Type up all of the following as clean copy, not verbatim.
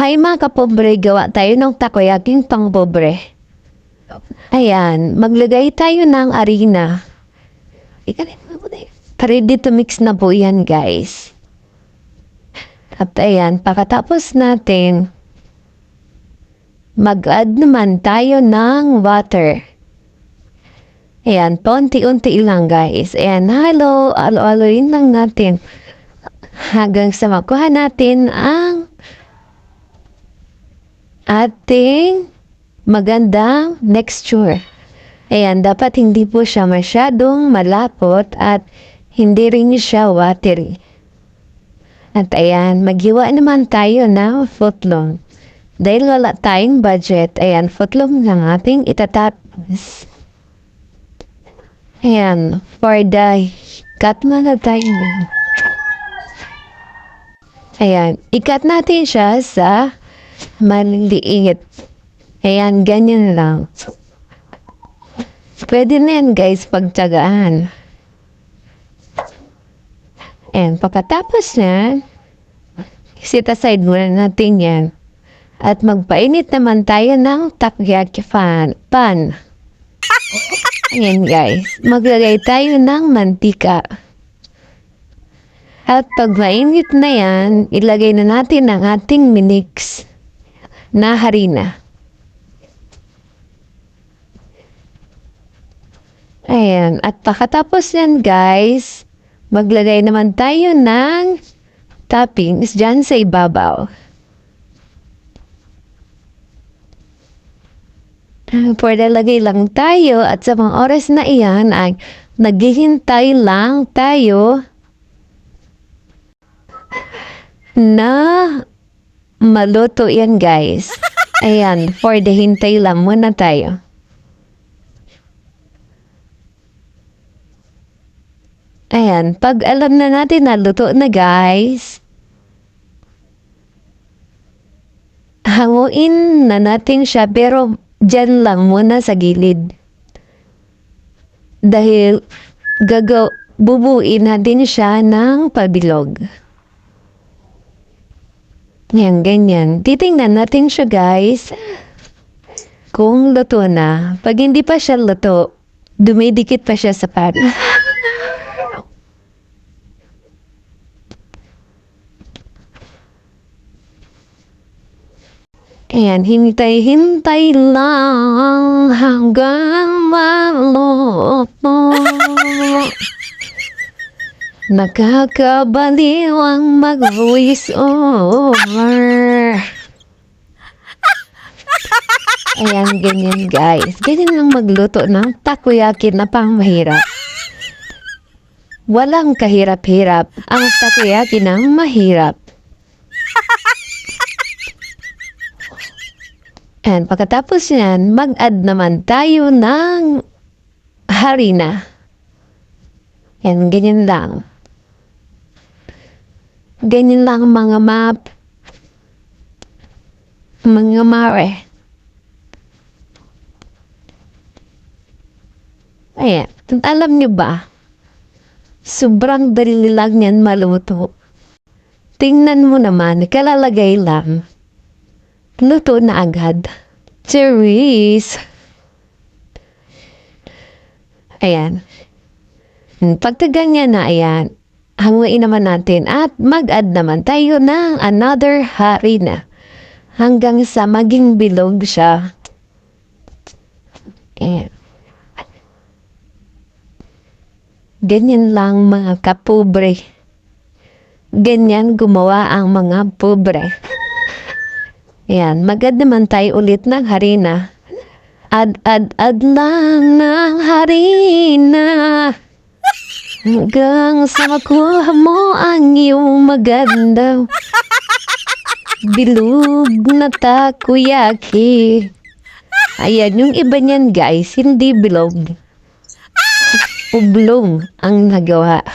Hi mga kapobre, gawa tayo ng takoyaking pangpobre. Ayan, maglagay tayo ng harina. Ready to mix na po yan guys. At ayan, pagkatapos natin, mag-add naman tayo ng water. Ayan, paunti-unti lang guys. Ayan, halo-haloin lang natin. Hanggang sa makuha natin ang ating magandang texture. Ayan, dapat hindi po siya masyadong malapot at hindi rin siya watery. At ayan, maghiwa naman tayo ng footlong. Dahil wala tayong budget, ayan, footlong lang ating itatapos. Ayan, for the cut na tayo. Ayan, ikat natin siya sa maliliit. Ayan, ganyan lang. Pwede na yan guys, pagtsagaan. Ayan, pagkatapos na, set aside muna natin yan. At magpainit naman tayo ng takoyaki pan. Ayan guys, maglagay tayo ng mantika. At pag mainit na yan, ilagay na natin ang ating minix na harina. Ayan, at pagkatapos yan guys, maglagay naman tayo ng toppings dyan sa ibabaw. Pwede lagay lang tayo at sa mga oras na iyan ay naghihintay lang tayo na maluto yan guys. Ayan, for the hintay lang muna tayo. Ayan, pag alam na natin na luto na guys, hanguin na natin siya pero dyan lang muna sa gilid. Dahil bubuin natin siya ng pabilog. Yan, ganyan. Titingnan natin siya guys kung luto na. Pag hindi pa siya luto, dumidikit pa siya sa pan. Ayan, hintay-hintay lang hanggang maluto. Nakakabaliw ang mag-voice over. Ayan, ganyan guys. Ganyan lang magluto ng takoyaki na pang mahirap. Walang kahirap-hirap ang takoyaki ng mahirap. And pagkatapos yan, mag-add naman tayo ng harina. Yan, ganyan lang. Ganyan lang mga mare. Ayan, alam niyo ba? Sobrang dali lang yan maluto. Tingnan mo naman, kalalagay lang. Luto na agad. Cheers! Ayan. Pagkaganyan na, ayan. Hanguin naman natin at mag-add naman tayo ng another harina. Hanggang sa maging bilog siya. Ayan. Ganyan lang mga kapobre. Ganyan gumawa ang mga pobre. Ayan, mag-add naman tayo ulit ng harina. Add lang ng harina. Hanggang sa makuha mo ang iyong maganda bilog na takoyaki. Ayan, yung iba niyan guys, hindi bilog. Ublong ang nagawa.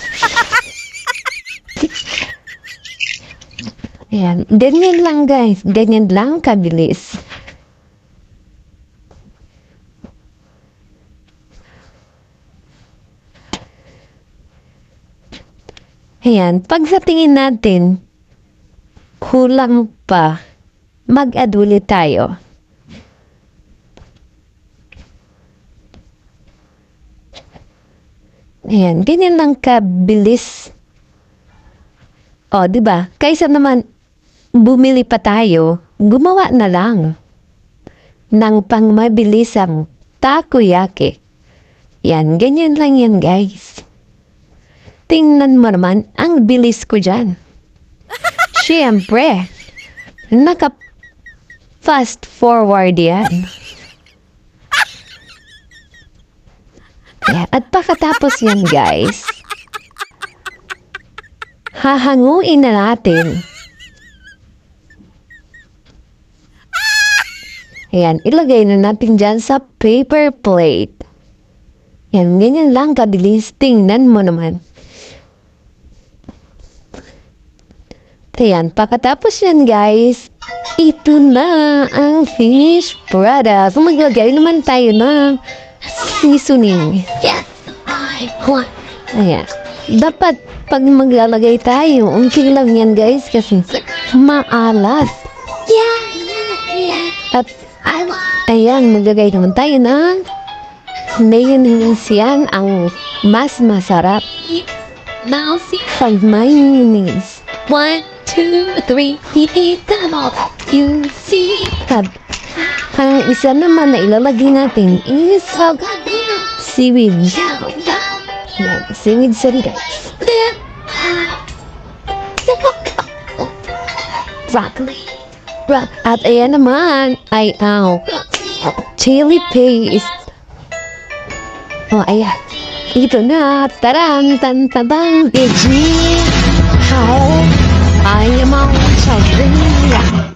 Ayan, ganyan lang guys. Ganyan lang kabilis. Ayan, pag sa tingin natin, kulang pa. mag-add ulit tayo. Ayan, ganyan lang kabilis. O, di ba? Kaysa naman bumili pa tayo, gumawa na lang ng pangmabilisang takoyaki. Yan, ganyan lang yan, guys. Tingnan mo naman, ang bilis ko dyan. Siyempre, naka-fast forward yan. Yeah, at pagkatapos yan, guys, hahanguin na natin. Ayan, ilagay na natin dyan sa paper plate. Yan, ganyan lang kabilis. Tingnan mo naman. Ayan, pagkatapos yan, guys, ito na ang finished product. Maglagay naman tayo ng seasoning. Yes, I want. Ayan. Dapat pag maglalagay tayo, unti lang yan, guys, kasi maalat. Yeah. At I want. ayan, maglagay naman tayo ng mayonnaise. Yan ang mas masarap Now see. pag mayonnaise. 1, 2, 3. Eat them all. You see. At ang isa naman na ilalagay natin is seaweed. Yan, seaweed sari, guys. Broccoli. At ayan naman ay ang chili paste. Oh, ayan. Ito na. Tarang, tan, tabang, Beijing. How I am on China.